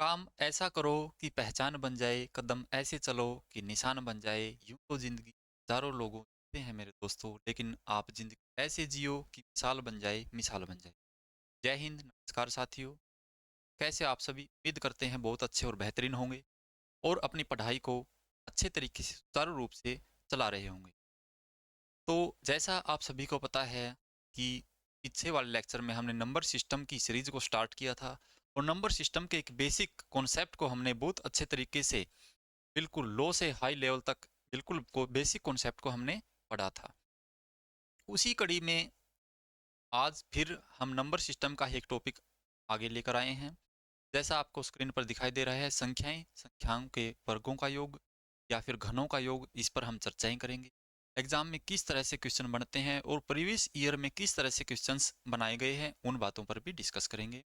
काम ऐसा करो कि पहचान बन जाए, कदम ऐसे चलो कि निशान बन जाए। यूं तो जिंदगी हजारों लोगों जीते हैं मेरे दोस्तों, लेकिन आप जिंदगी ऐसे जियो कि मिसाल बन जाए, मिसाल बन जाए। जय हिंद, नमस्कार साथियों। कैसे आप सभी? उम्मीद करते हैं बहुत अच्छे और बेहतरीन होंगे और अपनी पढ़ाई को अच्छे तरीके से सुचारू रूप से चला रहे होंगे। तो जैसा आप सभी को पता है कि पीछे वाले लेक्चर में हमने नंबर सिस्टम की सीरीज को स्टार्ट किया था और नंबर सिस्टम के एक बेसिक कॉन्सेप्ट को हमने बहुत अच्छे तरीके से, बिल्कुल लो से हाई लेवल तक, बिल्कुल को बेसिक कॉन्सेप्ट को हमने पढ़ा था। उसी कड़ी में आज फिर हम नंबर सिस्टम का ही एक टॉपिक आगे लेकर आए हैं। जैसा आपको स्क्रीन पर दिखाई दे रहा है, संख्याएं, संख्याओं के वर्गों का योग या फिर घनों का योग, इस पर हम चर्चाएं करेंगे। एग्जाम में किस तरह से क्वेश्चन बनते हैं और प्रीवियस ईयर में किस तरह से क्वेश्चंस बनाए गए हैं, उन बातों पर भी डिस्कस करेंगे।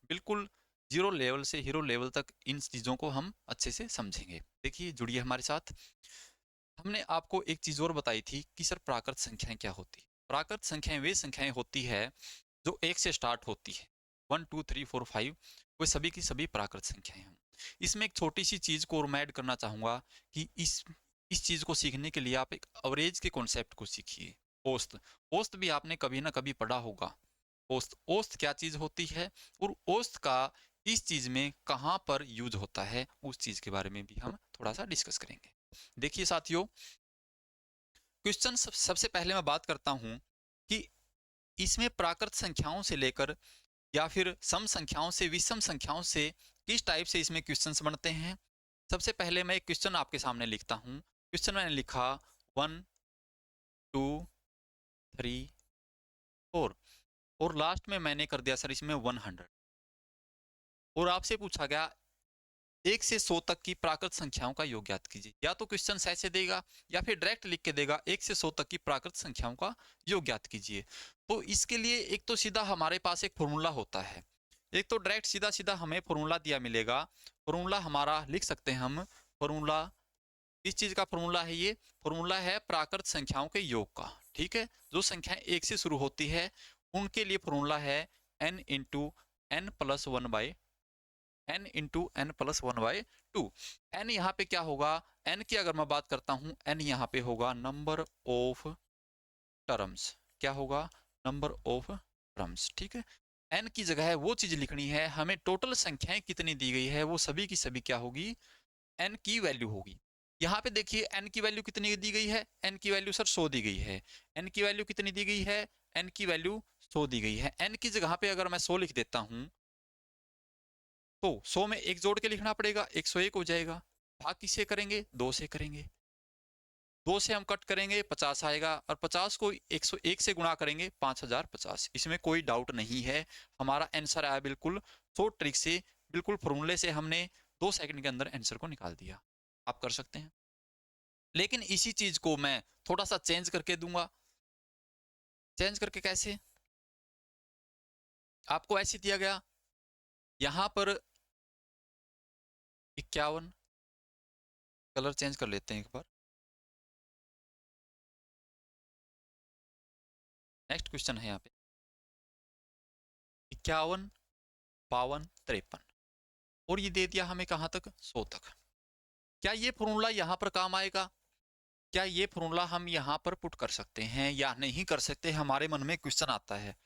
बिल्कुल जीरो लेवल से हीरो लेवल तक इन चीज़ों को हम अच्छे से समझेंगे। देखिए, जुड़िए हमारे साथ। हमने आपको एक चीज़ और बताई थी कि सर प्राकृत संख्याएं क्या होती है। प्राकृत संख्याएं वे संख्याएं होती है जो एक से स्टार्ट होती है। 1 2 3 4 5, वे सभी की सभी प्राकृत संख्याएं हैं। इसमें एक छोटी सी चीज़ को और मैं ऐड करना चाहूँगा कि इस चीज़ को सीखने के लिए आप एक अवरेज के कॉन्सेप्ट को सीखिए। औसत, औसत भी आपने कभी ना कभी पढ़ा होगा। औसत, औसत क्या चीज़ होती है और औसत का इस चीज़ में कहाँ पर यूज होता है, उस चीज़ के बारे में भी हम थोड़ा सा डिस्कस करेंगे। देखिए साथियों, क्वेश्चन सबसे पहले मैं बात करता हूँ कि इसमें प्राकृत संख्याओं से लेकर या फिर सम संख्याओं से, विषम संख्याओं से किस टाइप से इसमें क्वेश्चंस बनते हैं। सबसे पहले मैं एक क्वेश्चन आपके सामने लिखता हूँ। क्वेश्चन मैंने लिखा 1 2 3 4 और लास्ट में मैंने कर दिया सर इसमें 100। और आपसे पूछा गया 1 से 100 तक की प्राकृत संख्याओं का योग ज्ञात कीजिए। या तो क्वेश्चन ऐसे देगा या फिर डायरेक्ट लिख के देगा 1 से 100 तक की प्राकृत संख्याओं का योग ज्ञात कीजिए। तो इसके लिए एक तो सीधा हमारे पास एक फॉर्मूला होता है। एक तो डायरेक्ट सीधा सीधा हमें फॉर्मूला दिया मिलेगा। फॉर्मूला हमारा लिख सकते हैं हम। फॉर्मूला, इस चीज का फॉर्मूला है ये। फॉर्मूला है प्राकृत संख्याओं के योग का। ठीक है, जो संख्याएं 1 से शुरू होती है उनके लिए फॉर्मूला है n into n plus 1 by n यहाँ पे क्या होगा, n की अगर मैं बात करता हूँ, n यहाँ पे होगा नंबर ऑफ टर्म्स। क्या होगा? Number of terms. ठीक है, n की जगह है वो चीज लिखनी है हमें। टोटल संख्याएं कितनी दी गई है वो सभी की सभी क्या होगी, n की वैल्यू होगी। यहाँ पे देखिए n की वैल्यू कितनी दी गई है, n की वैल्यू सर 100 दी गई है। n की वैल्यू कितनी दी गई है, n की वैल्यू 100 दी गई है। n की जगह पे अगर मैं 100 लिख देता हूँ तो 100 में एक जोड़ के लिखना पड़ेगा, 101 हो जाएगा। भाग किससे करेंगे? 2 से करेंगे। 2 से हम कट करेंगे 50 आएगा और 50 को 101 से गुणा करेंगे 5050। इसमें कोई डाउट नहीं है, हमारा आंसर आया बिल्कुल शॉर्ट ट्रिक से, बिल्कुल फॉर्मूले से हमने 2 सेकंड के अंदर आंसर को निकाल दिया। आप कर सकते हैं। लेकिन इसी चीज को मैं थोड़ा सा चेंज करके दूंगा। चेंज करके कैसे? आपको ऐसे दिया गया, यहां पर 51, कलर चेंज कर लेते हैं एक बार। नेक्स्ट क्वेश्चन है यहाँ पे 51, 52, 53 और ये दे दिया हमें कहाँ तक, 100 तक। क्या ये फॉर्मूला यहाँ पर काम आएगा? क्या ये फॉर्मूला हम यहाँ पर पुट कर सकते हैं या नहीं कर सकते? हमारे मन में क्वेश्चन आता है।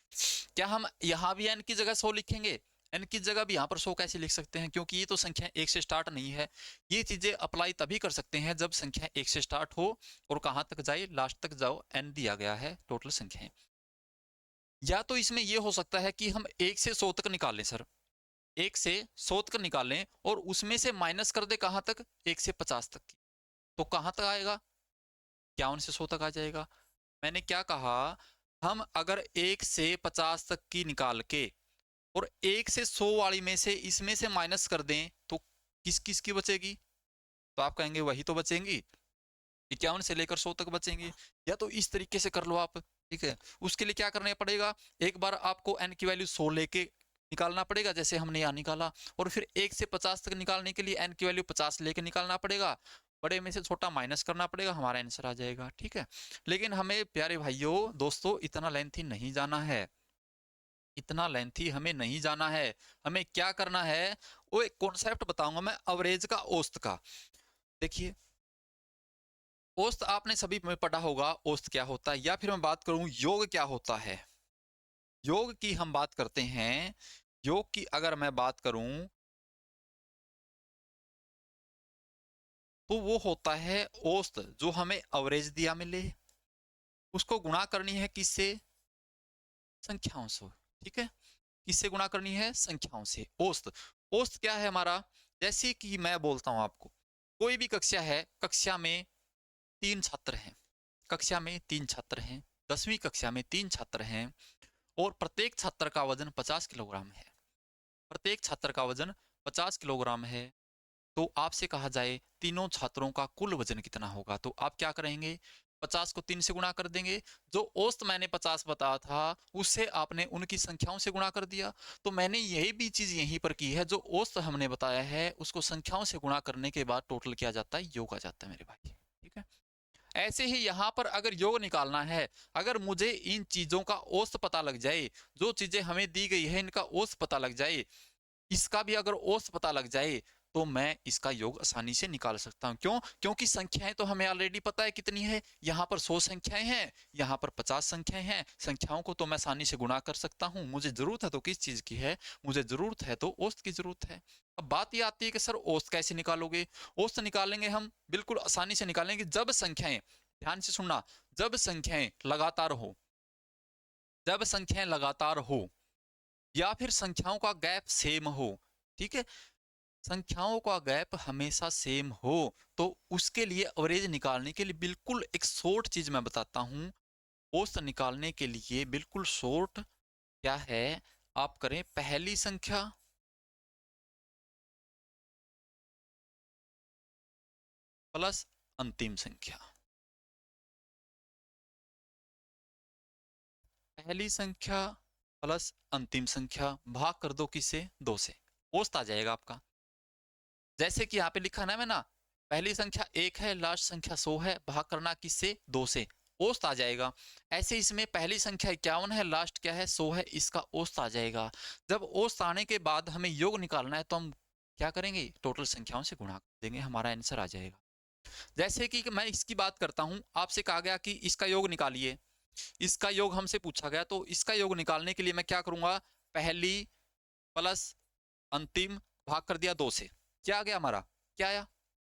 क्या हम यहाँ भी n की जगह 100 लिखेंगे? n की जगह भी यहाँ पर 100 कैसे लिख सकते हैं? क्योंकि ये तो संख्या 1 से स्टार्ट नहीं है। ये चीजें अप्लाई तभी कर सकते हैं जब संख्या 1 से स्टार्ट हो और कहाँ तक जाए, लास्ट तक जाओ। n दिया गया है टोटल संख्याएं। या तो इसमें यह हो सकता है कि हम 1 से 100 तक निकाल लें सर, 1 से 100 तक निकालें और उसमें से माइनस कर दे कहाँ तक, 1 से 50 तक की। तो कहाँ तक आएगा? 51 से 100 तक आ जाएगा। मैंने क्या कहा, हम अगर 1 से 50 तक की निकाल के और 1 से 100 वाली में से इसमें से माइनस कर दें तो किस किस की बचेगी? तो आप कहेंगे वही तो बचेंगी, 51 से लेकर 100 तक बचेंगे। या तो इस तरीके से कर लो आप। ठीक है, उसके लिए क्या करना पड़ेगा, एक बार आपको n की वैल्यू 100 लेके निकालना पड़ेगा जैसे हमने यहाँ निकाला, और फिर 1 से 50 तक निकालने के लिए n की वैल्यू 50 लेके निकालना पड़ेगा। बड़े में से छोटा माइनस करना पड़ेगा, हमारा आंसर आ जाएगा। ठीक है, लेकिन हमें प्यारे भाइयों दोस्तों इतना लेंथी नहीं जाना है, इतना लेंथी हमें नहीं जाना है। हमें क्या करना है, वो एक कॉन्सेप्ट बताऊंगा मैं अवरेज का, औसत का। देखिए, औसत आपने सभी में पढ़ा होगा, औसत क्या होता है, या फिर मैं बात करूं योग क्या होता है। योग की हम बात करते हैं, योग की अगर मैं बात करूं तो वो होता है औसत, जो हमें एवरेज दिया मिले, उसको गुणा करनी है किससे, संख्याओं से। ठीक है, किससे गुणा करनी है, संख्याओं से। औसत, औसत क्या है हमारा, जैसे कि मैं बोलता हूं आपको, कोई भी कक्षा है, कक्षा में 3 छात्र हैं, कक्षा में 3 छात्र हैं, 10वीं कक्षा में 3 छात्र हैं, और प्रत्येक छात्र का वजन 50 किलोग्राम है, प्रत्येक छात्र का वजन 50 किलोग्राम है। तो आपसे कहा जाए तीनों छात्रों का कुल वजन कितना होगा, तो आप क्या करेंगे, 50 को 3 से गुणा कर देंगे, जो औसत मैंने 50 बताया था उससे आपने उनकी संख्याओं से गुणा कर दिया। तो मैंने यही भी चीज यहीं पर की है, जो औसत हमने बताया है उसको संख्याओं से गुणा करने के बाद टोटल किया जाता है, योग आ जाता है मेरे भाई। ठीक है, ऐसे ही यहाँ पर अगर योग निकालना है, अगर मुझे इन चीजों का औसत पता लग जाए, जो चीजें हमें दी गई है इनका औसत पता लग जाए, इसका भी अगर औसत पता लग जाए, तो मैं इसका योग आसानी से निकाल सकता हूं। क्यों, क्योंकि संख्याएं तो हमें ऑलरेडी पता है कितनी है, यहाँ पर 100 संख्याएं हैं, यहाँ पर 50 संख्याएं हैं, संख्याओं को तो मैं आसानी से गुणा कर सकता हूं। मुझे जरूरत है तो किस चीज की है, मुझे जरूरत है तो औसत की जरूरत है। अब बात यह आती है कि सर औसत कैसे निकालोगे, औसत निकालेंगे हम बिल्कुल आसानी से निकालेंगे, जब संख्याएं, ध्यान से सुनना, जब संख्याएं लगातार हो, जब संख्याएं लगातार हो, या फिर संख्याओं का गैप सेम हो। ठीक है, संख्याओं का गैप हमेशा सेम हो, तो उसके लिए एवरेज निकालने के लिए बिल्कुल एक शॉर्ट चीज मैं बताता हूं। औसत निकालने के लिए बिल्कुल शॉर्ट क्या है, आप करें पहली संख्या प्लस अंतिम संख्या, पहली संख्या प्लस अंतिम संख्या, भाग कर दो किससे, 2 से, औसत आ जाएगा आपका। जैसे कि यहाँ पे लिखा ना, मैं ना, पहली संख्या 1 है, लास्ट संख्या 100 है, भाग करना किससे, 2 से, औसत आ जाएगा। ऐसे इसमें पहली संख्या 51 है, लास्ट क्या है, 100 है, इसका औसत आ जाएगा। जब औसत आने के बाद हमें योग निकालना है, तो हम क्या करेंगे, टोटल संख्याओं से गुणा कर देंगे, हमारा आंसर आ जाएगा। जैसे कि मैं इसकी बात करता हूं, आपसे कहा गया कि इसका योग निकालिए, इसका योग हमसे पूछा गया, तो इसका योग निकालने के लिए मैं क्या करूंगा, पहली प्लस अंतिम भाग कर दिया 2 से, क्या आ गया हमारा, क्या आया,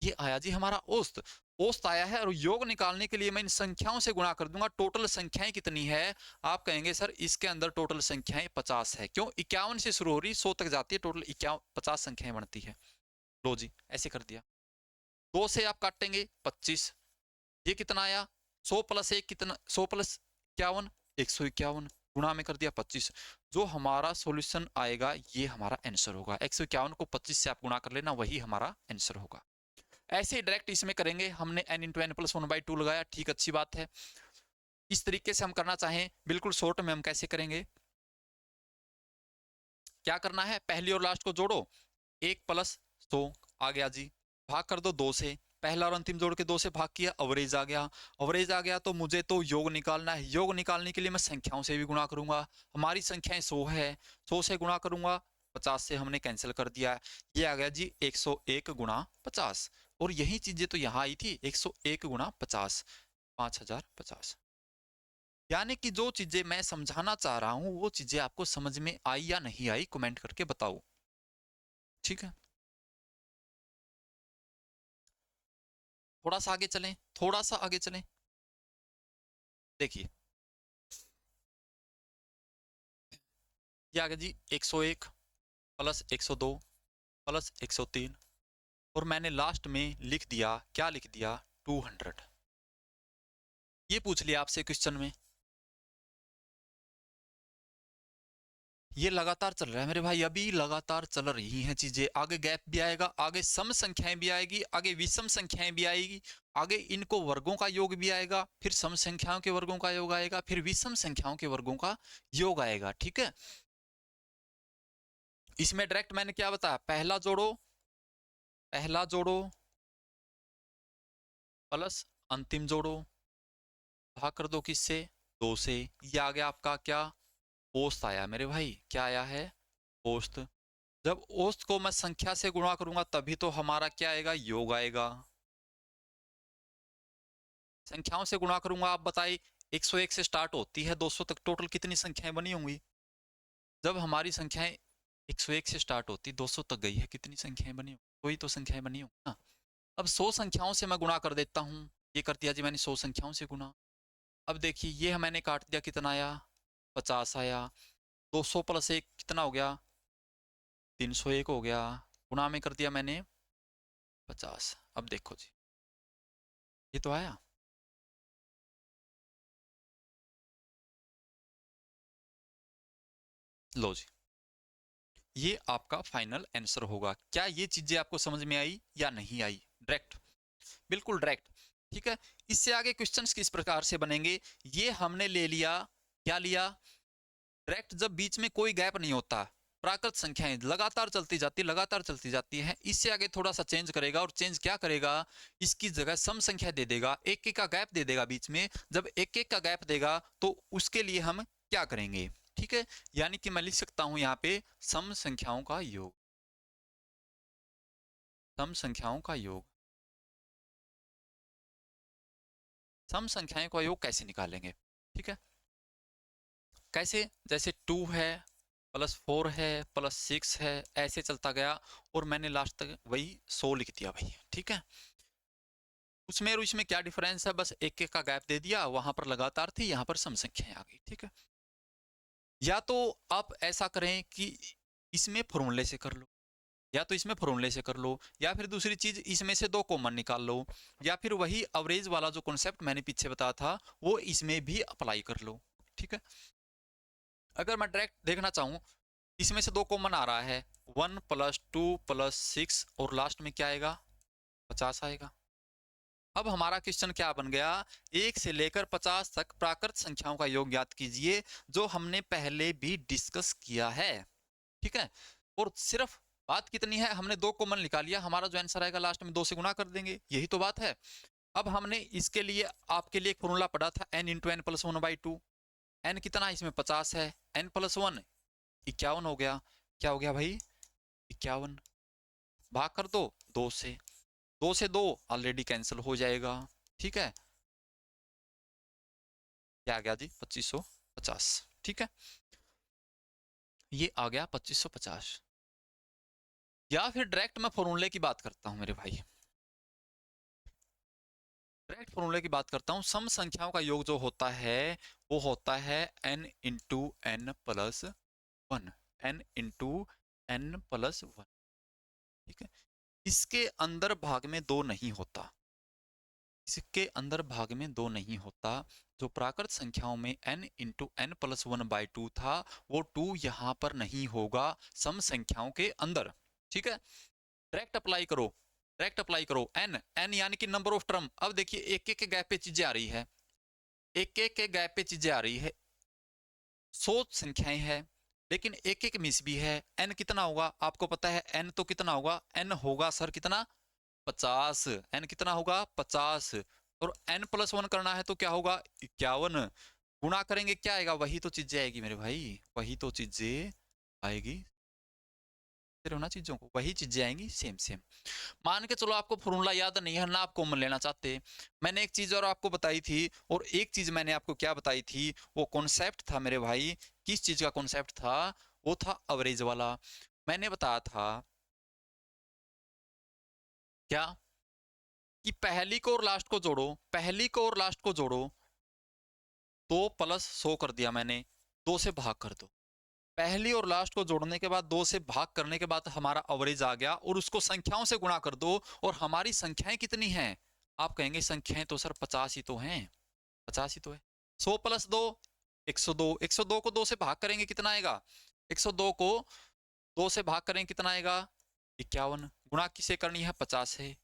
ये आया जी हमारा औसत। औसत आया है, और योग निकालने के लिए मैं इन संख्याओं से गुणा कर दूंगा, टोटल संख्याएं कितनी है, आप कहेंगे सर इसके अंदर टोटल संख्याएं 50 है, क्यों, 51 से शुरू हो रही 100 तक जाती है, टोटल 51 50 संख्याएं बनती है। लो जी, ऐसे कर दिया, 2 से आप काटेंगे 25, ये कितना आया, 100 प्लस 1 कितना, 100 प्लस 51, 151, गुणा में कर दिया 25, जो हमारा सॉल्यूशन आएगा ये हमारा आंसर होगा। 151 को 25 से आप गुणा कर लेना, वही हमारा आंसर होगा। ऐसे ही डायरेक्ट इसमें करेंगे, हमने n इंटू एन प्लस 1/2 लगाया, ठीक, अच्छी बात है। इस तरीके से हम करना चाहें बिल्कुल शॉर्ट में, हम कैसे करेंगे, क्या करना है, पहली और लास्ट को जोड़ो, 1 प्लस 100 आ गया जी, भाग कर दो 2 से, पहला और अंतिम जोड़ के 2 से भाग किया, अवरेज आ गया, अवरेज आ गया, तो मुझे तो योग निकालना है, योग निकालने के लिए मैं संख्याओं से भी गुणा करूंगा, हमारी संख्याएं 100 है, 100 से गुणा करूंगा, 50 से हमने कैंसिल कर दिया, ये आ गया जी 101 गुणा 50, और यही चीजें तो यहाँ आई थी, 101 गुणा 50, 5050। यानी कि जो चीजें मैं समझाना चाह रहा हूं वो चीजें आपको समझ में आई या नहीं आई, कमेंट करके बताओ। ठीक है, थोड़ा सा आगे चलें, थोड़ा सा आगे चलें। देखिए, ये आ गया जी 101 प्लस 102 प्लस 103, और मैंने लास्ट में लिख दिया, क्या लिख दिया, 200। ये पूछ लिया आपसे क्वेश्चन में, ये लगातार चल रहा है मेरे भाई, अभी लगातार चल रही हैं चीजें, आगे गैप भी आएगा, आगे सम संख्याएं भी आएगी, आगे विषम संख्याएं भी आएगी, आगे इनको वर्गों का योग भी आएगा, फिर सम संख्याओं के वर्गों का योग आएगा, फिर विषम संख्याओं के वर्गों का योग आएगा। ठीक है, इसमें डायरेक्ट मैंने क्या बताया, पहला जोड़ो, पहला जोड़ो प्लस अंतिम जोड़ो, भाग कर दो किससे, 2 से, ये आ गया आपका क्या, औसत आया मेरे भाई, क्या आया है, औसत। जब औसत को मैं संख्या से गुणा करूंगा तभी तो हमारा क्या आएगा, योग आएगा। संख्याओं से गुणा करूंगा, आप बताइए 101 से स्टार्ट होती है 200 तक, टोटल कितनी संख्याएं बनी होंगी? जब हमारी संख्याएं 101 से स्टार्ट होती 200 तक गई है, कितनी संख्याएं बनी होंगी? कोई तो संख्याएं बनी होंगी ना। अब 100 संख्याओं से मैं गुणा कर देता हूँ, ये कर दिया जी मैंने 100 संख्याओं से गुणा। अब देखिए ये मैंने काट दिया, कितना आया, 50 आया। 200 प्लस 1 कितना हो गया, 301 हो गया, गुणा में कर दिया मैंने 50। अब देखो जी, ये तो आया। लो जी, ये आपका फाइनल आंसर होगा। क्या ये चीजें आपको समझ में आई या नहीं आई? डायरेक्ट, बिल्कुल डायरेक्ट। ठीक है, इससे आगे क्वेश्चंस किस प्रकार से बनेंगे, ये हमने ले लिया, क्या लिया, डायरेक्ट। जब बीच में कोई गैप नहीं होता, प्राकृत संख्याएं लगातार चलती जाती, लगातार चलती जाती हैं। इससे आगे थोड़ा सा चेंज करेगा, और चेंज क्या करेगा, इसकी जगह सम संख्या दे देगा, एक एक का गैप दे देगा बीच में। जब एक एक का गैप देगा तो उसके लिए हम क्या करेंगे, ठीक है, यानी कि मैं लिख सकता हूं यहाँ पे सम संख्याओं का योग, सम संख्याओं का योग। सम संख्याओं का योग कैसे निकालेंगे, ठीक है, कैसे, जैसे 2 है प्लस 4 है प्लस 6 है, ऐसे चलता गया, और मैंने लास्ट तक वही 100 लिख दिया भाई, ठीक है। उसमें और इसमें क्या डिफरेंस है, बस एक एक का गैप दे दिया, वहां पर लगातार थी, यहाँ पर सम संख्याएं आ गई, ठीक है। या तो आप ऐसा करें कि इसमें फॉर्मूले से कर लो, या तो इसमें फॉर्मूले से कर लो, या फिर दूसरी चीज इसमें से दो कॉमन निकाल लो, या फिर वही एवरेज वाला जो कॉन्सेप्ट मैंने पीछे बताया था वो इसमें भी अप्लाई कर लो, ठीक है। अगर मैं डायरेक्ट देखना चाहूँ, इसमें से दो कॉमन आ रहा है, 1 प्लस 2 प्लस 6, और लास्ट में क्या आएगा, 50 आएगा। अब हमारा क्वेश्चन क्या बन गया, 1 से लेकर 50 तक प्राकृत संख्याओं का योग ज्ञात कीजिए, जो हमने पहले भी डिस्कस किया है, ठीक है। और सिर्फ बात कितनी है, हमने दो कॉमन निकाल लिया, हमारा जो आंसर आएगा लास्ट में 2 से गुना कर देंगे, यही तो बात है। अब हमने इसके लिए आपके लिए एक फॉर्मूला पढ़ा था, n into n plus 1/2। N कितना, इसमें 50 है, n प्लस 1 51 हो गया। क्या हो गया भाई, 51। भाग कर दो 2 से, 2 से 2 ऑलरेडी कैंसिल हो जाएगा, ठीक है। क्या आ गया जी, 2550, ठीक है, ये आ गया 2550। या फिर डायरेक्ट मैं फॉर्मूले की बात करता हूं मेरे भाई, डायरेक्ट फॉर्मूले की बात करता हूं। सम संख्याओं का योग जो होता है वो होता है n into n plus 1, n into n plus 1, ठीक है। इसके अंदर भाग में दो नहीं होता, इसके अंदर भाग में दो नहीं होता। जो प्राकृत संख्याओं में n इंटू एन प्लस 1/2 था, वो 2 यहां पर नहीं होगा सम संख्याओं के अंदर, ठीक है। डायरेक्ट अप्लाई करो, डायरेक्ट अप्लाई करो, n n यानी कि नंबर ऑफ टर्म। अब देखिए एक एक के गैप पे चीजें आ रही है, एक एक के गैप पे चीजें आ रही है, 100 संख्याएं हैं, लेकिन एक एक मिस भी है। n कितना होगा आपको पता है, n तो कितना होगा, n होगा सर कितना, 50। n कितना होगा, 50। और n प्लस 1 करना है तो क्या होगा, 51। गुणा करेंगे क्या आएगा, वही तो चीजें आएगी मेरे भाई, वही तो चीजें आएगी, ना चीजों को वही चीजें आएंगी सेम सेम। मान के चलो आपको फॉर्मूला याद नहीं है ना, आप कॉमन लेना चाहते, मैंने एक चीज और आपको बताई थी, और एक चीज मैंने आपको क्या बताई थी, वो कॉन्सेप्ट था मेरे भाई, किस चीज का कॉन्सेप्ट था, वो था एवरेज वाला। मैंने बताया था क्या, कि पहली को और लास्ट को जोड़ो, पहली को और लास्ट को जोड़ो, 2 प्लस 100 कर दिया मैंने, 2 से भाग कर दो। पहली और लास्ट को जोड़ने के बाद 2 से भाग करने के बाद हमारा एवरेज आ गया, और उसको संख्याओं से गुणा कर दो, और हमारी संख्याएं कितनी हैं, आप कहेंगे संख्याएं तो सर 50 ही तो हैं, 50 ही तो है। 100 प्लस 2 102, 102 को 2 से भाग करेंगे कितना आएगा, 102 को 2 से भाग करेंगे कितना आएगा, 51। गुणा किसे करनी है, 50 है,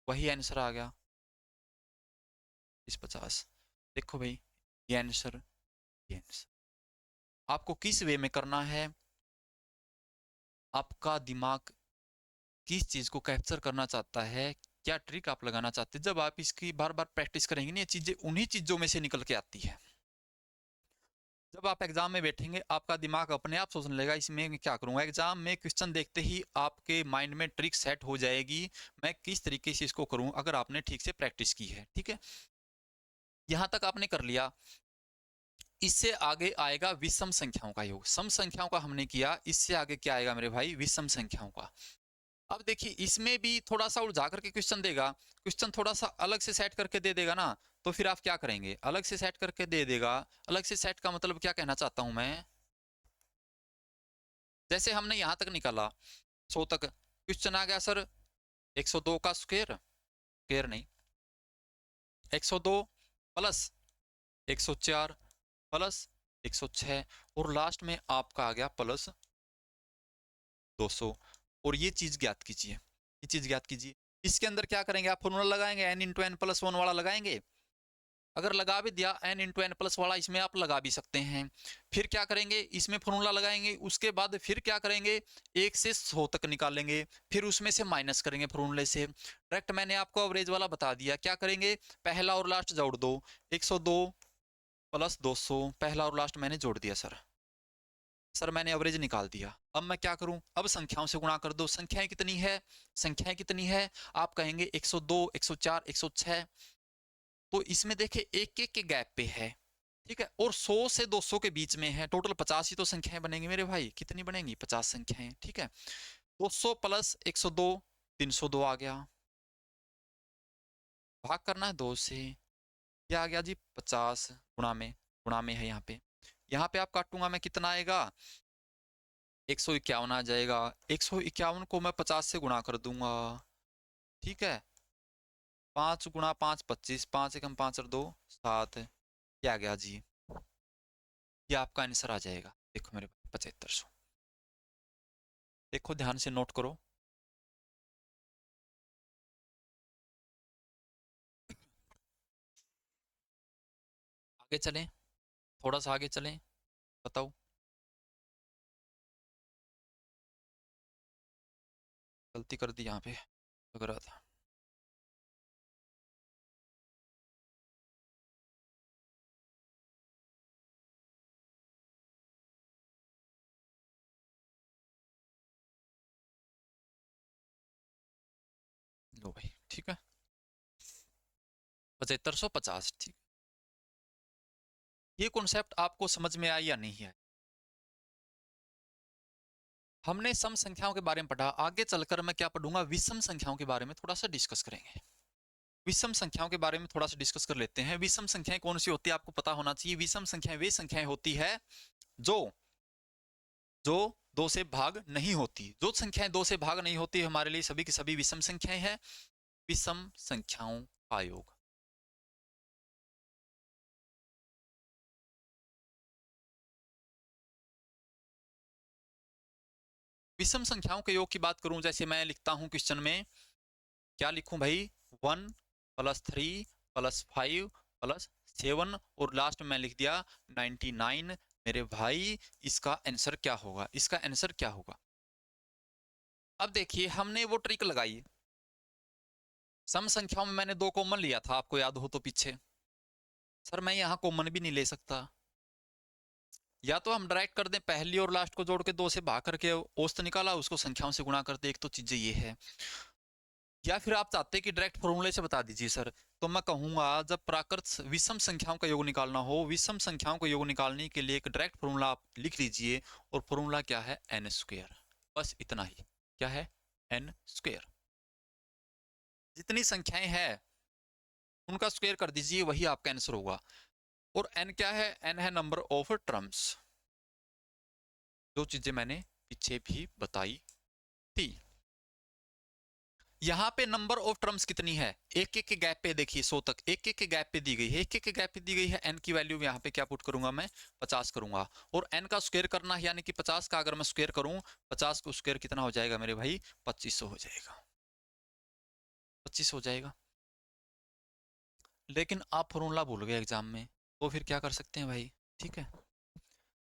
वही आंसर आ गया इस 50। देखो भाई, ये आंसर, ये आंसर आपको किस वे में करना है, आपका दिमाग किस चीज को कैप्चर करना चाहता है, क्या ट्रिक आप लगाना चाहते हैं। जब आप इसकी बार बार प्रैक्टिस करेंगे ना, ये चीजें उन्हीं चीजों में से निकल के आती है। जब आप एग्जाम में बैठेंगे आपका दिमाग अपने आप सोचने लगेगा इसमें क्या करूंगा। एग्जाम में क्वेश्चन देखते ही आपके माइंड में ट्रिक सेट हो जाएगी, मैं किस तरीके से इसको करूं, अगर आपने ठीक से प्रैक्टिस की है। ठीक है, यहां तक आपने कर लिया। इससे आगे आएगा विषम संख्याओं का योग। सम संख्याओं का हमने किया, इससे आगे क्या आएगा मेरे भाई, विषम संख्याओं का। अब देखिए इसमें भी थोड़ा सा उलझा करके क्वेश्चन देगा, क्वेश्चन थोड़ा सा अलग से सेट करके दे देगा ना, तो फिर आप क्या करेंगे, अलग से सेट करके दे देगा। अलग से सेट का मतलब क्या कहना चाहता हूं मैं, जैसे हमने यहां तक निकाला 100 तक, क्वेश्चन आ गया सर 102 का स्क्वायर, स्क्वायर नहीं, 102 प्लस 104 प्लस 106, और लास्ट में आपका आ गया प्लस 200। और ये चीज ज्ञात कीजिए, ये चीज ज्ञात कीजिए। इसके अंदर क्या करेंगे, आप फॉर्मूला लगाएंगे, n into n plus one वाला लगाएंगे। अगर लगा भी दिया n इंटू एन प्लस वाला, इसमें आप लगा भी सकते हैं। फिर क्या करेंगे, इसमें फॉर्मूला लगाएंगे, उसके बाद फिर क्या करेंगे, 1 से 100 तक निकालेंगे, फिर उसमें से माइनस करेंगे फॉर्मूले से। डायरेक्ट मैंने आपको एवरेज वाला बता दिया, क्या करेंगे, पहला और लास्ट जोड़ दो, 102 प्लस 200, पहला और लास्ट मैंने जोड़ दिया सर। सर मैंने एवरेज निकाल दिया। अब मैं क्या करूं, अब संख्याओं से गुणा कर दो। संख्याएं कितनी है, संख्याएं कितनी है, आप कहेंगे 102 104 106। तो इसमें देखिए एक एक के गैप पे है, ठीक है, और 100 से 200 के बीच में है। टोटल 50 ही तो संख्याएं बनेंगी मेरे भाई, कितनी बनेंगी, 50 संख्याएं। ठीक है, 200 प्लस 102, 302 आ गया, भाग करना है 2 से, क्या आ गया जी 50, गुणा में है यहाँ पे आप काटूंगा मैं, कितना आएगा 151 आ जाएगा। 151 को मैं 50 से गुणा कर दूंगा, ठीक है, 5 गुणा 5 25, 5 एकम 5 और 2 7, क्या आ गया जी, ये आपका आंसर आ जाएगा। देखो मेरे 7500, देखो ध्यान से नोट करो। आगे चलें, थोड़ा सा आगे चलें, बताओ। गलती कर दी यहाँ पे, लग रहा था। लो भाई ठीक है, 7550, ठीक। ये कॉन्सेप्ट आपको समझ में आया या नहीं है। हमने सम संख्याओं के बारे में पढ़ा, आगे चलकर मैं क्या पढ़ूंगा, विषम संख्याओं के बारे में थोड़ा सा डिस्कस करेंगे। विषम संख्याओं के बारे में थोड़ा सा डिस्कस कर लेते हैं। विषम संख्याएं कौन सी होती है, आपको पता होना चाहिए। विषम संख्याएं वे संख्याएं होती है जो जो दो से भाग नहीं होती। जो संख्याएं दो से भाग नहीं होती हमारे लिए सभी की सभी विषम संख्याएं हैं। विषम संख्याओं का योग। विषम संख्याओं के योग की बात करूं, जैसे मैं लिखता हूं क्वेश्चन में, क्या लिखूं भाई, 1 प्लस 3 प्लस 5 प्लस 7, और लास्ट में मैं लिख दिया 99। मेरे भाई इसका आंसर क्या होगा, इसका आंसर क्या होगा। अब देखिए हमने वो ट्रिक लगाई, सम संख्याओं में मैंने 2 कॉमन लिया था, आपको याद हो तो पीछे। सर मैं यहाँ कॉमन भी नहीं ले सकता, या तो हम डायरेक्ट कर दें, पहली और लास्ट को जोड़ के 2 से भाग करके औसत निकाला, उसको संख्याओं से गुणा करते, एक तो चीजें ये है। या फिर आप चाहते हैं कि डायरेक्ट फॉर्मूले से बता दीजिए सर, तो मैं कहूंगा जब प्राकृत विषम संख्याओं का योग निकालना हो, विषम संख्याओं का योग निकालने के लिए एक डायरेक्ट फॉर्मूला आप लिख लीजिए, और फॉर्मूला क्या है, एन स्क्वायर। बस इतना ही, क्या है, एन स्क्वायर। जितनी संख्याएं हैं उनका स्क्वायर कर दीजिए, वही आपका आंसर होगा। और एन क्या है, एन है नंबर ऑफ टर्म्स, जो चीजें मैंने पीछे भी बताई थी। यहाँ पे नंबर ऑफ टर्म्स कितनी है, एक एक के गैप पे देखिए, 100 तक एक एक के गैप पे दी गई है, एक एक के गैप पे दी गई है। एन की वैल्यू यहाँ पे क्या पुट करूंगा मैं, 50 करूंगा, और एन का स्क्वायर करना है, यानी कि 50 का अगर मैं स्क्वायर करूं, 50 को स्क्वायर कितना हो जाएगा मेरे भाई, 2500 हो जाएगा, 25 हो जाएगा। लेकिन आप फॉर्मूला भूल गए एग्जाम में, तो फिर क्या कर सकते हैं भाई, ठीक है।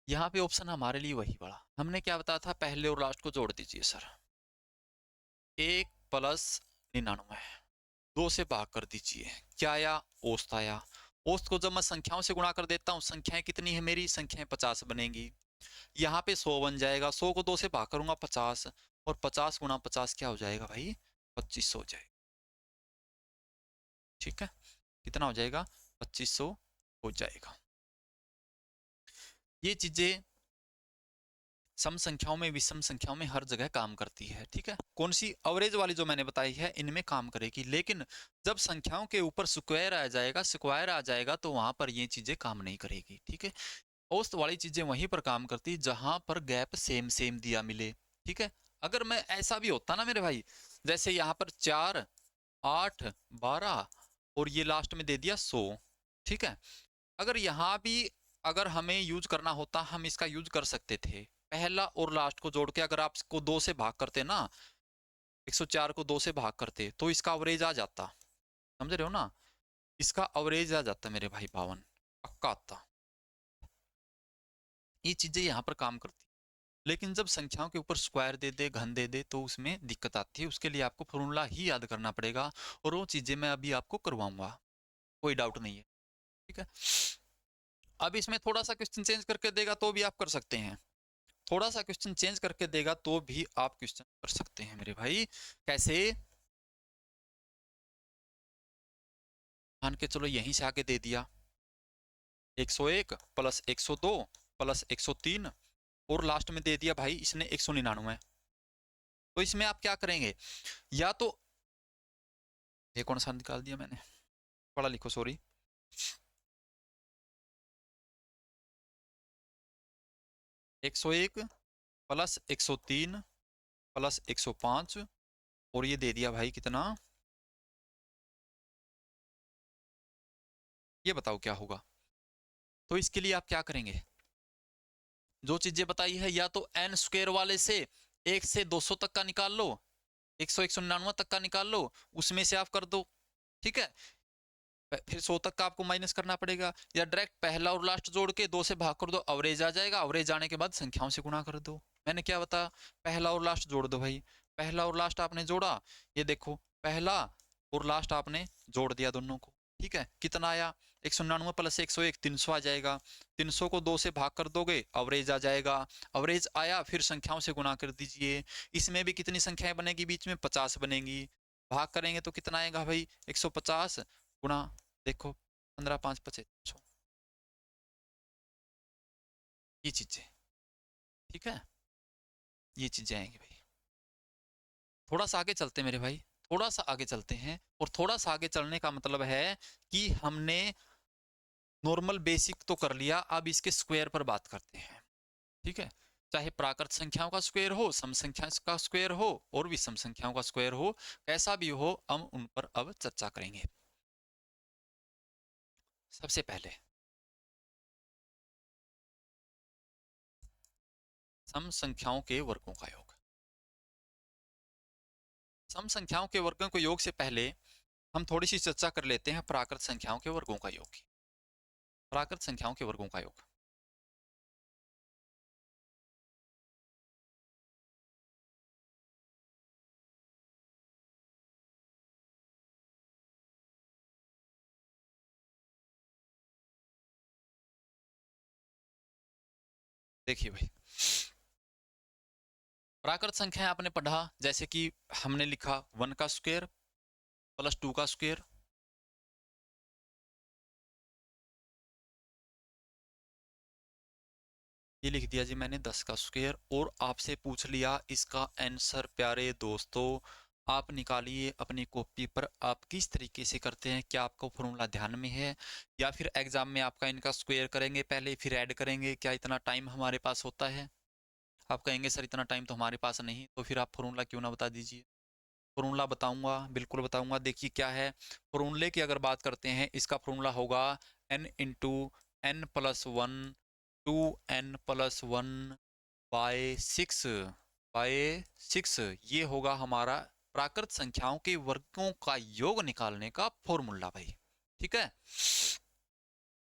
यहाँ पे ऑप्शन हमारे लिए वही पड़ा, हमने क्या बताया था, पहले और लास्ट को जोड़ दीजिए सर, 1 प्लस 99, 2 से भाग कर दीजिए, क्या आया, औसत आया, औसत को जब मैं संख्याओं से गुणा कर देता हूँ, संख्याएं कितनी है मेरी, संख्याएं 50 बनेंगी। यहाँ पे 100 बन जाएगा, 100 को 2 से भाग करूंगा 50, और 50 गुणा 50 क्या हो जाएगा भाई, 2500 हो जाएगा। ठीक है, कितना हो जाएगा, 2500 हो जाएगा। ये चीजें सम संख्याओं में, विषम संख्याओं में हर जगह काम करती है। ठीक है, कौन सी, एवरेज वाली जो मैंने बताई है इनमें काम करेगी, लेकिन जब संख्याओं के ऊपर स्क्वायर आ जाएगा, स्क्वायर आ जाएगा तो वहां पर ये चीजें काम नहीं करेगी। ठीक है, औसत वाली चीजें वहीं पर काम करती जहां पर गैप सेम सेम दिया मिले। ठीक है, अगर मैं ऐसा भी होता ना मेरे भाई, जैसे यहाँ पर 4, 8, 12 और ये लास्ट में दे दिया 100। ठीक है, अगर यहाँ भी अगर हमें यूज करना होता, हम इसका यूज कर सकते थे, पहला और लास्ट को जोड़ के अगर आप इसको 2 से भाग करते ना, 104 को 2 से भाग करते तो इसका एवरेज आ जाता। समझ रहे हो ना, इसका एवरेज आ जाता मेरे भाई 52, पक्का आता। ये चीजें यहाँ पर काम करती, लेकिन जब संख्याओं के ऊपर स्क्वायर दे दे, घन दे दे, तो उसमें दिक्कत आती है। उसके लिए आपको फॉर्मूला ही याद करना पड़ेगा, और वो चीजें मैं अभी आपको करवाऊंगा, कोई डाउट नहीं है। ठीक है, अब इसमें थोड़ा सा क्वेश्चन चेंज करके देगा तो भी आप कर सकते हैं, थोड़ा सा क्वेश्चन चेंज करके देगा तो भी आप क्वेश्चन कर सकते हैं मेरे भाई। कैसे, मान के चलो यहीं से आके दे दिया 101 प्लस 102 प्लस 103, और लास्ट में दे दिया भाई इसने 199। तो इसमें आप क्या करेंगे, या तो ये कौन सा निकाल दिया मैंने, पढ़ा लिखो सॉरी, 101 प्लस 103 प्लस 105, और ये दे दिया भाई कितना, ये बताओ क्या होगा। तो इसके लिए आप क्या करेंगे, जो चीजें बताई है, या तो एन स्क्वायर वाले से 1 से 200 तक का निकाल लो, 100 199 तक का निकाल लो, उसमें से आप कर दो। ठीक है, फिर 100 तक का आपको माइनस करना पड़ेगा, या डायरेक्ट पहला और लास्ट जोड़ के 2 से भाग कर दो, एवरेज आ जाएगा, एवरेज आने के बाद संख्याओं से गुणा कर दो। मैंने क्या बताया, पहला और लास्ट जोड़ दो भाई, पहला और लास्ट आपने जोड़ा, ये देखो पहला और लास्ट आपने जोड़ दिया दोनों को। ठीक है, कितना आया, 199 प्लस 101, 300 आ जाएगा। 300 को 2 से भाग कर दोगे, एवरेज आ जाएगा। एवरेज आया, फिर संख्याओं से गुणा कर दीजिए। इसमें भी कितनी संख्याएं बनेगी, बीच में 50 बनेंगी। भाग करेंगे तो कितना आएगा भाई, 150 गुणा, देखो 15 5 25, ये चीजें। ठीक है, ये चीजें आएंगी भाई। थोड़ा सा आगे चलते हैं मेरे भाई, थोड़ा सा आगे चलते हैं, और थोड़ा सा आगे चलने का मतलब है कि हमने नॉर्मल बेसिक तो कर लिया, अब इसके स्क्वायर पर बात करते हैं। ठीक है, चाहे प्राकृत संख्याओं का स्क्वायर हो, सम संख्या का स्क्वायर हो, और विषम संख्याओं का स्क्वायर हो, कैसा भी हो, हम उन पर अब चर्चा करेंगे। सबसे पहले सम संख्याओं के वर्गों का योग। सम संख्याओं के वर्गों के योग से पहले हम थोड़ी सी चर्चा कर लेते हैं प्राकृत संख्याओं के वर्गों का योग की। प्राकृत संख्याओं के वर्गों का योग, देखिए भाई, प्राकृत संख्याएं आपने पढ़ा, जैसे कि हमने लिखा 1 का स्क्वायर प्लस 2 का स्क्वायर, ये लिख दिया जी मैंने 10 का स्क्वायर, और आपसे पूछ लिया इसका आंसर। प्यारे दोस्तों, आप निकालिए अपनी कॉपी पर, आप किस तरीके से करते हैं, क्या आपको फॉर्मूला ध्यान में है, या फिर एग्जाम में आपका इनका स्क्वायर करेंगे पहले फिर ऐड करेंगे, क्या इतना टाइम हमारे पास होता है। आप कहेंगे सर इतना टाइम तो हमारे पास नहीं, तो फिर आप फॉर्मूला क्यों ना बता दीजिए। फॉर्मूला बताऊंगा, बिल्कुल बताऊंगा। देखिए क्या है, फॉर्मूले की अगर बात करते हैं, इसका फॉर्मूला होगा n into n plus one, 2n+1 by 6 ये होगा हमारा प्राकृत संख्याओं के वर्गों का योग निकालने का फॉर्मूला भाई। ठीक है,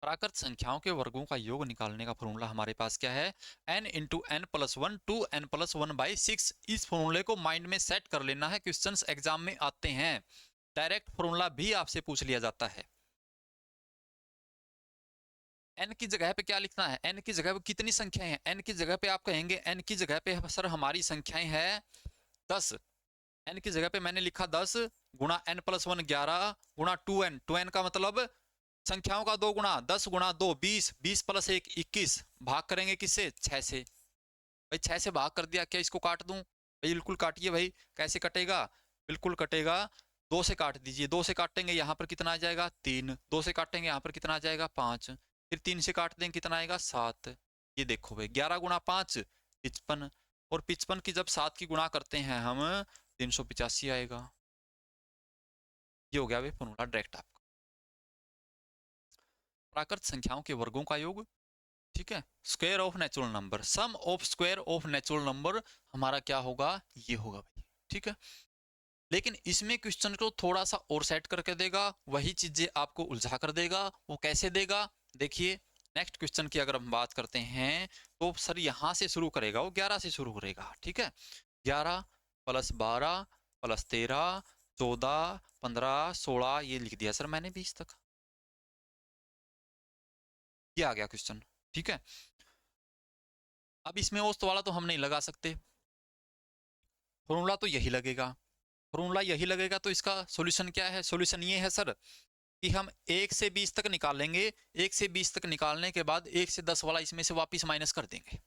प्राकृत संख्याओं के वर्गों का योग निकालने का फॉर्मूला हमारे पास क्या है, n×n+1 2n+1/6। इस फॉर्मूले को माइंड में सेट कर लेना है, क्वेश्चंस एग्जाम में आते हैं, डायरेक्ट फॉर्मूला भी आपसे पूछ लिया जाता है। एन की जगह पे क्या लिखना है, एन की जगह पे कितनी संख्याएं हैं, एन की जगह पे आप कहेंगे एन की जगह पे सर हमारी संख्याएं हैं 10। एन की जगह पे मैंने लिखा 10 गुणा एन प्लस 1 11 गुणा 2n, 2n का मतलब संख्याओं का 2 गुणा, 10 गुणा 2 20, 20 प्लस 1 21, भाग करेंगे किससे, 6 से। भाई 6 से भाग कर दिया, क्या इसको काट दूं, भाई बिल्कुल काटिए भाई, कैसे कटेगा, बिल्कुल कटेगा, 2 से काट दीजिए, 2 से काटेंगे यहाँ पर कितना आ जाएगा 3, 2 से काटेंगे यहाँ पर कितना आ जाएगा 5, फिर 3 से काट देंगे कितना आएगा 7। ये देखो भाई 11 गुणा 5 55, और 55 की जब 7 की गुणा करते हैं हम 385 आएगा। ये हो गया भाई फॉर्मूला डायरेक्ट आपका, प्राकृत संख्याओं के वर्गों का योग, ठीक है। Square of natural number, sum of square of natural number हमारा क्या होगा, ये होगा भाई, ठीक है। लेकिन इसमें क्वेश्चन को थोड़ा सा और सेट करके देगा, वही चीजें आपको उलझा कर देगा। वो कैसे देगा, देखिए नेक्स्ट क्वेश्चन की अगर हम बात करते हैं तो सर यहां से शुरू करेगा, वो 11 से शुरू करेगा, ठीक है। 11 प्लस 12 प्लस 13 14 15 16, ये लिख दिया सर मैंने 20 तक, ये आ गया क्वेश्चन, ठीक है। अब इसमें औसत वाला तो हम नहीं लगा सकते, फॉर्मूला तो यही लगेगा, फॉर्मूला यही लगेगा, तो इसका सॉल्यूशन क्या है, सॉल्यूशन ये है सर कि हम 1 से 20 तक निकालेंगे, 1 से 20 तक निकालने के बाद 1 से 10 वाला इसमें से वापस माइनस कर देंगे,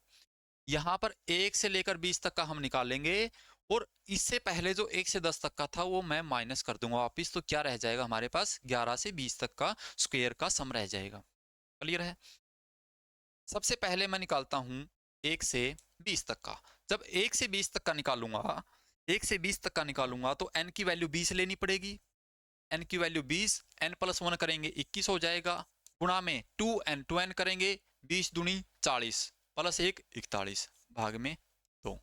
यहाँ पर 1 से लेकर 20 तक का हम निकालेंगे, और इससे पहले जो 1 से 10 तक का था वो मैं माइनस कर दूंगा वापिस, तो क्या रह जाएगा हमारे पास 11 से 20 तक का स्क्वायर का सम रह जाएगा। क्लियर है। सबसे पहले मैं निकालता हूं 1 से 20 तक का, जब 1 से 20 तक का निकालूंगा, 1 से 20 तक का निकालूंगा तो n की वैल्यू 20 लेनी पड़ेगी, n की वैल्यू 20, n प्लस 1 करेंगे 21 हो जाएगा, गुणा में 2n, 2n करेंगे 20 दूनी 40 प्लस 1 41 भाग में 2,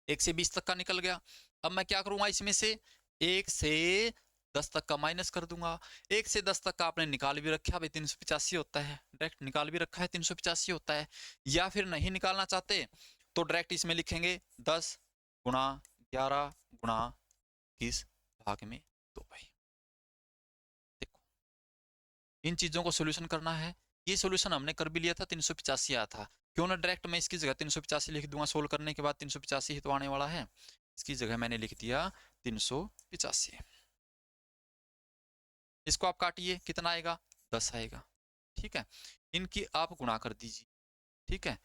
1 से 20 तक का निकल गया। अब मैं क्या करूंगा, इसमें से 1 से 10 तक का माइनस कर दूंगा, 1 से 10 तक का आपने निकाल भी रखा, भाई 385 होता है, डायरेक्ट निकाल भी रखा है 385 होता है, या फिर नहीं निकालना चाहते तो डायरेक्ट इसमें लिखेंगे 10 गुणा 11 गुणा 21 भाग में 2 भाई। देखो इन चीजों को सोल्यूशन करना है, ये सोल्यूशन हमने कर भी लिया था, 385 आया था, क्यों ना डायरेक्ट मैं इसकी जगह 385 लिख दूंगा, सोल्व करने के बाद 385 ही तो आने वाला है, इसकी जगह मैंने लिख दिया 385। इसको आप काटिए कितना आएगा 10 आएगा, ठीक है। इनकी आप गुणा कर दीजिए, ठीक है,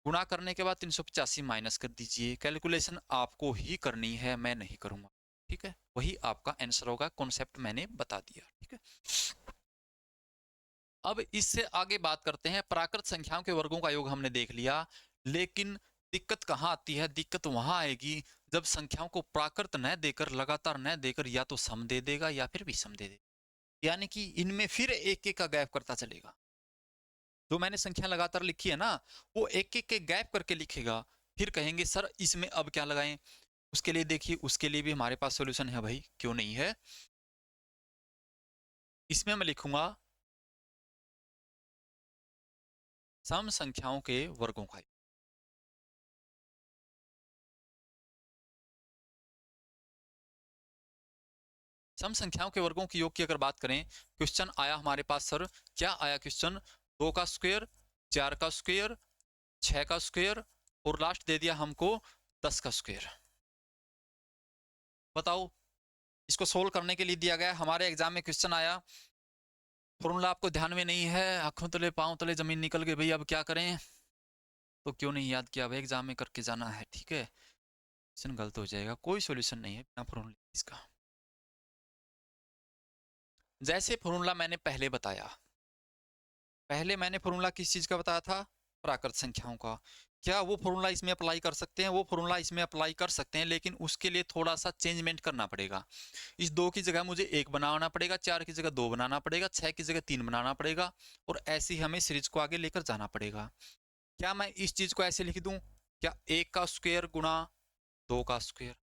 गुणा करने के बाद 385 माइनस कर दीजिए, कैलकुलेशन आपको ही करनी है, मैं नहीं करूंगा, ठीक है, वही आपका आंसर होगा, कॉन्सेप्ट मैंने बता दिया, ठीक है। अब इससे आगे बात करते हैं, प्राकृत संख्याओं के वर्गों का योग हमने देख लिया, लेकिन दिक्कत कहाँ आती है, दिक्कत वहां आएगी जब संख्याओं को प्राकृत न देकर, लगातार न देकर, या तो सम दे देगा या फिर विषम दे देगा, यानी कि इनमें फिर एक एक का गैप करता चलेगा, जो मैंने संख्या लगातार लिखी है ना वो एक एक के गैप करके लिखेगा, फिर कहेंगे सर इसमें अब क्या लगाएं, उसके लिए देखिए, उसके लिए भी हमारे पास सॉल्यूशन है भाई, क्यों नहीं है। इसमें मैं लिखूंगा सम संख्याओं के वर्गों का, सम संख्याओं के वर्गों के योग की अगर बात करें, क्वेश्चन आया हमारे पास सर, क्या आया क्वेश्चन, 2 का स्क्वायर, 4 का स्क्वायर, 6 का स्क्वायर, और लास्ट दे दिया हमको 10 का स्क्वायर। बताओ इसको सोल्व करने के लिए दिया गया, हमारे एग्जाम में क्वेश्चन आया, फॉर्मूला आपको ध्यान में नहीं है, आंखों तले पांव तले जमीन निकल गई भाई, अब क्या करें, तो क्यों नहीं याद किया भाई, एग्जाम में करके जाना है, ठीक है, क्वेश्चन गलत हो जाएगा, कोई सॉल्यूशन नहीं है बिना फॉर्मूले इसका। जैसे फॉर्मूला मैंने पहले बताया, पहले मैंने फॉर्मूला किस चीज का बताया था, प्राकृत संख्याओं का, क्या वो फॉर्मूला इसमें अप्लाई कर सकते हैं, वो फॉर्मूला इसमें अप्लाई कर सकते हैं, लेकिन उसके लिए थोड़ा सा चेंजमेंट करना पड़ेगा, इस 2 की जगह मुझे 1 बनाना पड़ेगा, 4 की जगह 2 बनाना पड़ेगा, 6 की जगह 3 बनाना पड़ेगा, और ऐसे ही हमें सीरीज को आगे लेकर जाना पड़ेगा। क्या मैं इस चीज को ऐसे लिख दूं, क्या 1 का स्क्वायर गुणा 2 का स्क्वायर,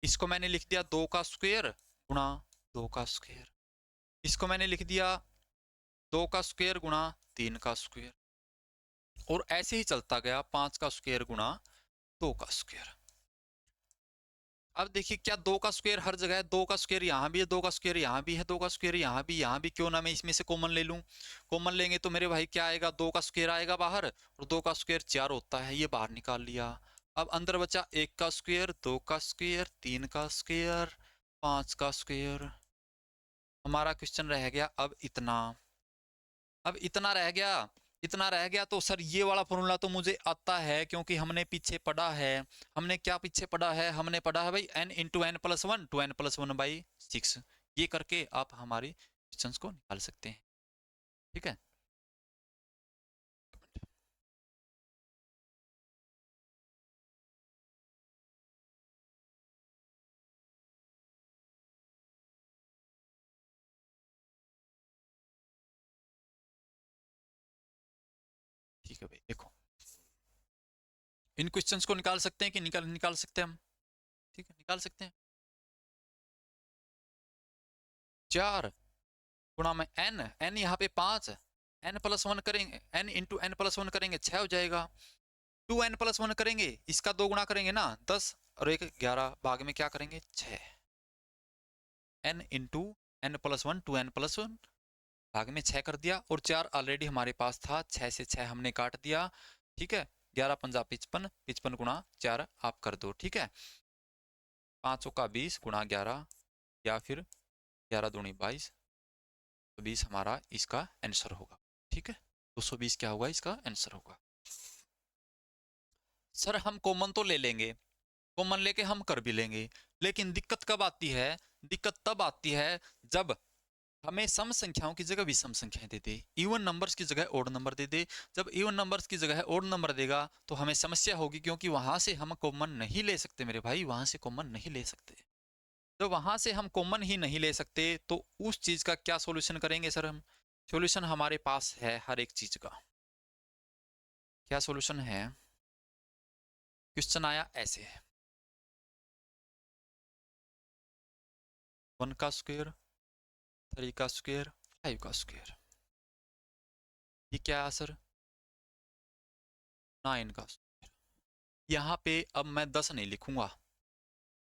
इसको मैंने लिख दिया 2 का स्क्वायर गुणा 2 का स्क्वायर, इसको मैंने लिख दिया 2 का स्क्वायर गुणा 3 का स्क्वायर, और ऐसे ही चलता गया 5 का स्क्वायर गुणा 2 का स्क्वायर। अब देखिए क्या 2 का स्क्वायर हर जगह है, 2 का स्क्वायर यहाँ भी है, 2 का स्क्वायर यहाँ भी है, 2 का स्क्वायर यहाँ भी, क्यों ना मैं इसमें से कॉमन ले लूं। कॉमन लेंगे तो मेरे भाई क्या आएगा, 2 का स्क्वायर आएगा बाहर, और 2 का स्क्वायर 4 होता है, ये बाहर निकाल लिया। अब अंदर बचा 1 का स्क्वायर, 2 का स्क्वायर, 3 का स्क्वायर, 5 का स्क्वायर। हमारा क्वेश्चन रह गया अब इतना। अब इतना रह गया, इतना रह गया तो सर ये वाला फॉर्मूला तो मुझे आता है, क्योंकि हमने पीछे पढ़ा है। हमने क्या पीछे पढ़ा है, हमने पढ़ा है भाई n into n plus one two n plus one by six. ये करके आप हमारे क्वेश्चंस को निकाल सकते हैं। ठीक है, ठीक है भाई देखो, इन क्वेश्चंस को निकाल सकते हैं कि निकाल निकाल सकते हैं हम। ठीक है, निकाल सकते हैं। 4 गुणा में n, n यहाँ पे 5, n प्लस वन करेंगे, n into n plus one करेंगे 6 हो जाएगा। 2n प्लस वन करेंगे, इसका 2 गुणा करेंगे ना 10, और एक 11, भाग में क्या करेंगे 6। n into n plus one two n plus one, भाग में 6 कर दिया, और 4 ऑलरेडी हमारे पास था, 6 से 6 हमने काट दिया। ठीक है, 11 पंजा 55, 55 गुणा 4 आप कर दो। ठीक है, 5 का 20 गुणा 11, या फिर 11 दूनी 22, तो 20 हमारा इसका आंसर होगा। ठीक है, 220 क्या होगा इसका आंसर होगा। सर हम कॉमन तो ले लेंगे, कॉमन लेके हम कर भी लेंगे, लेकिन दिक्कत कब आती है, दिक्कत तब आती है जब हमें सम संख्याओं की जगह विषम संख्याएं दे दे, इवन नंबर्स की जगह ओड नंबर दे दे। जब इवन नंबर्स की जगह ओड नंबर देगा तो हमें समस्या होगी, क्योंकि वहां से हम कॉमन नहीं ले सकते मेरे भाई, वहां से कॉमन नहीं ले सकते। तो वहां से हम कॉमन ही नहीं ले सकते तो उस चीज का क्या सॉल्यूशन करेंगे सर हम। सॉल्यूशन हमारे पास है हर एक चीज का। क्या सॉल्यूशन है, क्वेश्चन आया ऐसे है, 1 का स्क्वायर, 3 का स्क्वायर, 5 का स्क्वायर, ये क्या है सर, 9 का स्क्वायर। यहाँ पे अब मैं 10 नहीं लिखूंगा,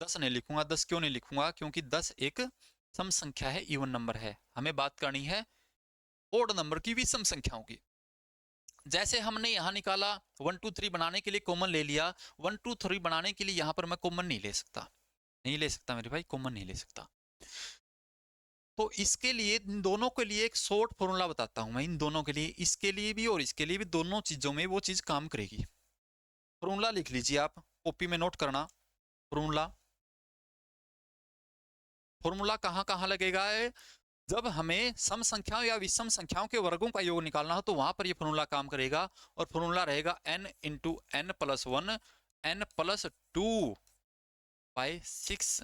10 नहीं लिखूंगा। 10 क्यों नहीं लिखूंगा, क्योंकि 10 एक सम संख्या है, इवन नंबर है। हमें बात करनी है ओड नंबर की, विषम संख्याओं की। जैसे हमने यहाँ निकाला 1 2 3 बनाने के लिए कॉमन ले लिया, 1 2 3 बनाने के लिए यहाँ पर मैं कॉमन नहीं ले सकता, नहीं ले सकता मेरे भाई, कॉमन नहीं ले सकता। तो इसके लिए, इन दोनों के लिए एक शॉर्ट फॉर्मूला बताता हूं मैं, इन दोनों के लिए, इसके लिए भी और इसके लिए भी, दोनों चीजों में वो चीज काम करेगी। फॉर्मूला लिख लीजिए आप, कॉपी में नोट करना। फॉर्मूला, फॉर्मूला कहाँ कहाँ लगेगा है, जब हमें सम संख्याओं या विषम संख्याओं के वर्गों का योग निकालना हो तो वहां पर ये फॉर्मूला काम करेगा। और फॉर्मूला रहेगा n into n plus one, n plus two by six,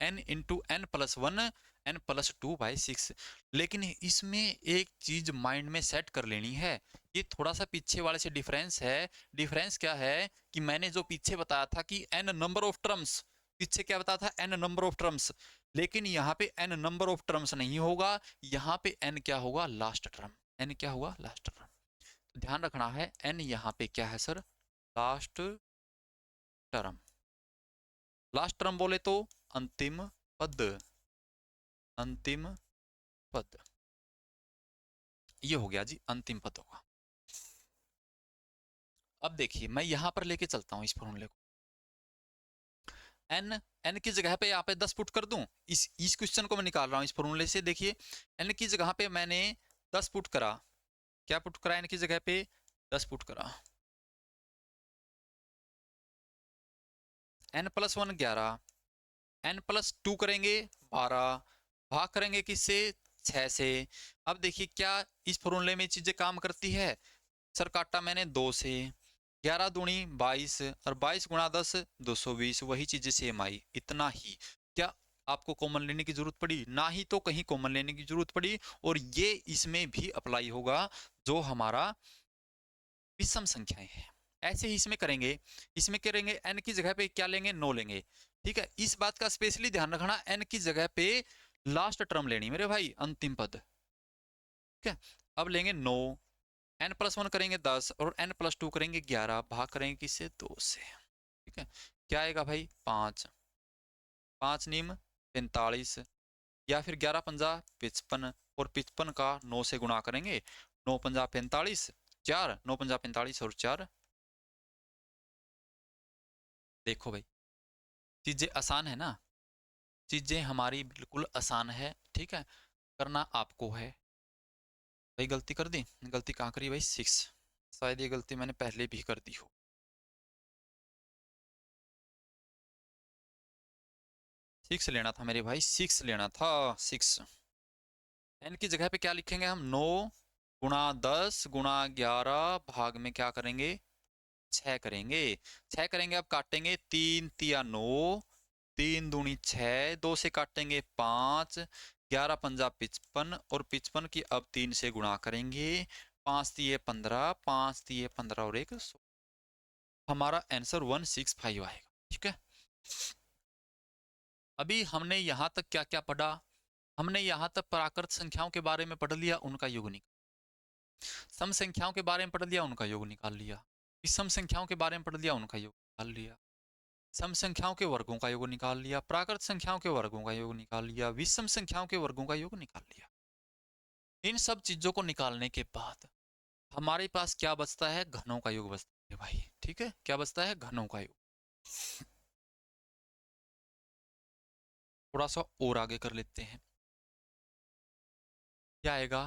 n into n plus one, n plus two by six. लेकिन इसमें एक चीज माइंड में सेट कर लेनी है, ये थोड़ा सा पीछे वाले से डिफरेंस है। डिफरेंस क्या है कि मैंने जो पीछे बताया था कि n नंबर ऑफ टर्म्स, पीछे क्या बताया था, n नंबर ऑफ टर्म्स, लेकिन यहाँ पे n नंबर ऑफ टर्म्स नहीं होगा, यहाँ पे n क्या होगा, लास्ट टर्म। n क्या हुआ, लास्ट टर्म। तो ध्यान रखना है, n यहाँ पे क्या है sir, last term. Last term बोले तो अंतिम पद, अंतिम पद, ये हो गया जी अंतिम पद होगा। अब देखिए मैं यहां पर लेके चलता हूं इस फॉर्मूले को, n, n की जगह पे यहाँ पे 10 पुट कर दूं, इस क्वेश्चन को मैं निकाल रहा हूं इस फॉर्मूले से। देखिए n की जगह पे मैंने 10 पुट करा, क्या पुट करा, n की जगह पे 10 पुट करा, n plus one 11, n plus two करेंगे 12, भाग करेंगे किससे, 6 से। अब देखिए क्या इस फॉर्मूले में चीजें काम करती है, सर काटा मैंने 2 से, 11 दूनी 22, और 22 गुणा 10 220, वही चीजें सेम आई, इतना ही। क्या आपको कॉमन लेने की जरूरत पड़ी, ना ही तो कहीं कॉमन लेने की जरूरत पड़ी। और ये इसमें भी अप्लाई होगा, जो हमारा विषम संख्याएं हैं, ऐसे ही इसमें करेंगे। इसमें करेंगे n की जगह पे क्या लेंगे, 9 लेंगे। ठीक है, इस बात का स्पेशली ध्यान रखना, n की जगह पे लास्ट टर्म लेनी मेरे भाई, अंतिम पद। ठीक है, अब लेंगे 9, n प्लस वन करेंगे 10, और n प्लस टू करेंगे 11, भाग करेंगे किससे, 2 से। ठीक है, क्या आएगा भाई, 5। 5 नीम 45, या फिर 11 पंजा 55, और 55 का 9 से गुणा करेंगे, 9 पंजा 45, 4, 9 पंजा 45 और 4। देखो भाई, चीजें आसान है ना, चीजें हमारी बिल्कुल आसान है, ठीक है, करना आपको है। भाई गलती कर दी, गलती कहाँ करी भाई, 6, शायद ये गलती मैंने पहले भी कर दी हो। 6 लेना था मेरे भाई, 6 लेना था, 6। एन की जगह पे क्या लिखेंगे हम, 9 गुणा 10 गुणा 11 भाग में क्या करेंगे, 6 करेंगे। 6 करेंगे, अब काटेंगे, 3 तिया 9, 3 दूनी 6, 2 से काटेंगे 5, 11 पंजा 55, और 55 की अब 3 से गुणा करेंगे, 5 तिये 15, 5 तिये 15 और 1 16। हमारा आंसर 165 आएगा, ठीक है। अभी हमने यहाँ तक क्या क्या पढ़ा, हमने यहाँ तक प्राकृत संख्याओं के बारे में पढ़ लिया, उनका योग निकाल, सम संख्याओं के बारे में पढ़ लिया, उनका योग निकाल लिया, विषम संख्याओं के बारे में पढ़ लिया, उनका योग निकाल लिया, सम संख्याओं के वर्गों का योग निकाल लिया, प्राकृत संख्याओं के वर्गों का योग निकाल लिया, विषम संख्याओं के वर्गों का योग निकाल लिया। इन सब चीजों को निकालने के बाद हमारे पास क्या बचता है, घनों का योग बचता है भाई, ठीक है, क्या बचता है, घनों का योग। थोड़ा सा और आगे कर लेते हैं, क्या आएगा,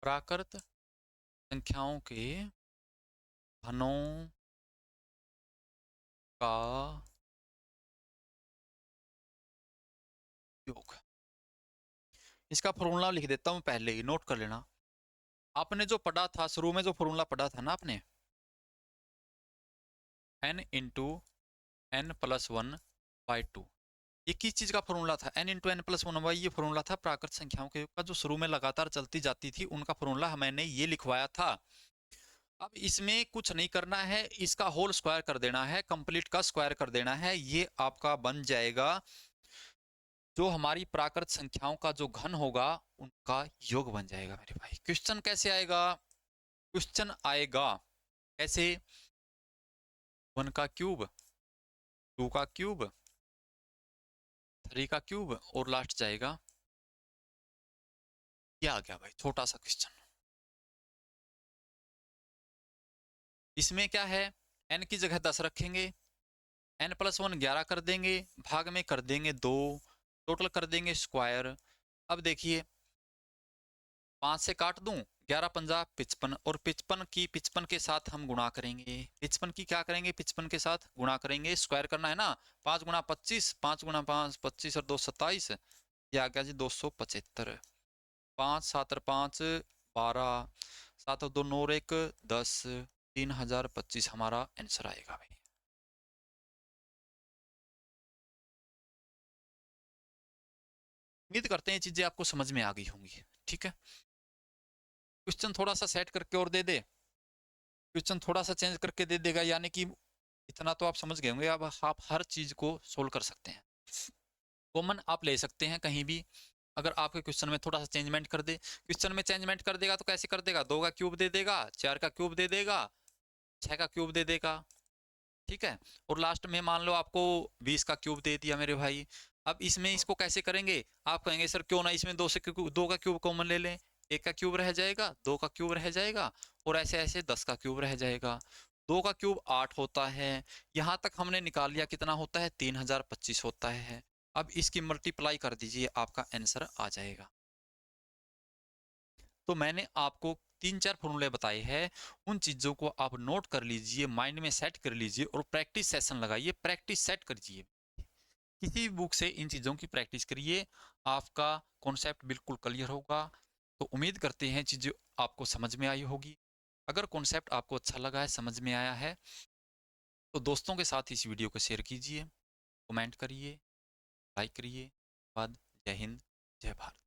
प्राकृत संख्याओं के घनों का योग। इसका फॉर्मूला लिख देता हूं, पहले ही नोट कर लेना। आपने जो पढ़ा था शुरू में, जो फॉर्मूला पढ़ा था ना आपने, n इंटू एन प्लस 1/2, ये किस चीज का फॉर्मूला था, n इंटू एन प्लस 1/, ये फॉर्मूला था प्राकृत संख्याओं के योग का, जो शुरू में लगातार चलती जाती थी, उनका फॉर्मूला मैंने ये लिखवाया था। अब इसमें कुछ नहीं करना है, इसका होल स्क्वायर कर देना है, कंप्लीट का स्क्वायर कर देना है, ये आपका बन जाएगा जो हमारी प्राकृत संख्याओं का जो घन होगा उनका योग बन जाएगा मेरे भाई। क्वेश्चन कैसे आएगा, क्वेश्चन आएगा कैसे, 1 का क्यूब, 2 का क्यूब, 3 का क्यूब, और लास्ट जाएगा, क्या आ गया भाई, छोटा सा क्वेश्चन। इसमें क्या है, n की जगह 10 रखेंगे, n प्लस 1 11 कर देंगे, भाग में कर देंगे 2, टोटल कर देंगे स्क्वायर। अब देखिए 5 से काट दूं, 11 पंजा 55, और 55 की 55 के साथ हम गुणा करेंगे, 55 की क्या करेंगे, 55 के साथ गुणा करेंगे, स्क्वायर करना है ना, 5 गुणा 25, 5 गुणा 5 25 और 2 27, ये आ गया जी 275, 5 7 और 5 12, 7 और 2 9 और 1 10, 3025 हमारा आंसर आएगा भाई। उम्मीद करते हैं चीजें आपको समझ में आ गई होंगी, ठीक है। क्वेश्चन थोड़ा सा सेट करके और दे दे, क्वेश्चन थोड़ा सा चेंज करके दे देगा, यानी कि इतना तो आप समझ गए होंगे, अब आप हर चीज को सोल्व कर सकते हैं, कॉमन आप ले सकते हैं कहीं भी। अगर आपके क्वेश्चन में थोड़ा सा चेंजमेंट कर दे, क्वेश्चन में चेंजमेंट कर देगा तो कैसे कर देगा, 2 का क्यूब दे देगा, 4 का क्यूब दे देगा, 6 का क्यूब दे देगा, ठीक है, और लास्ट में मान लो आपको 20 का क्यूब दे दिया मेरे भाई। अब इसमें इसको कैसे करेंगे, आप कहेंगे सर क्यों ना इसमें 2 का क्यूब कॉमन ले लें, 1 का क्यूब रह जाएगा, 2 का क्यूब रह जाएगा, और ऐसे ऐसे 10 का क्यूब रह जाएगा, 2 का क्यूब 8 होता है, यहाँ तक हमने निकाल लिया, कितना होता है 3025 होता है। अब इसकी मल्टीप्लाई कर दीजिए, आपका आंसर आ जाएगा। तो मैंने आपको 3-4 फॉर्मूले बताए हैं, उन चीज़ों को आप नोट कर लीजिए, माइंड में सेट कर लीजिए, और प्रैक्टिस सेशन लगाइए, प्रैक्टिस सेट करिए, किसी भी बुक से इन चीज़ों की प्रैक्टिस करिए, आपका कॉन्सेप्ट बिल्कुल क्लियर होगा। तो उम्मीद करते हैं चीज़ें आपको समझ में आई होगी। अगर कॉन्सेप्ट आपको अच्छा लगा है, समझ में आया है, तो दोस्तों के साथ इस वीडियो को शेयर कीजिए, कमेंट करिए, लाइक करिए। बाद जय हिंद, जय भारत।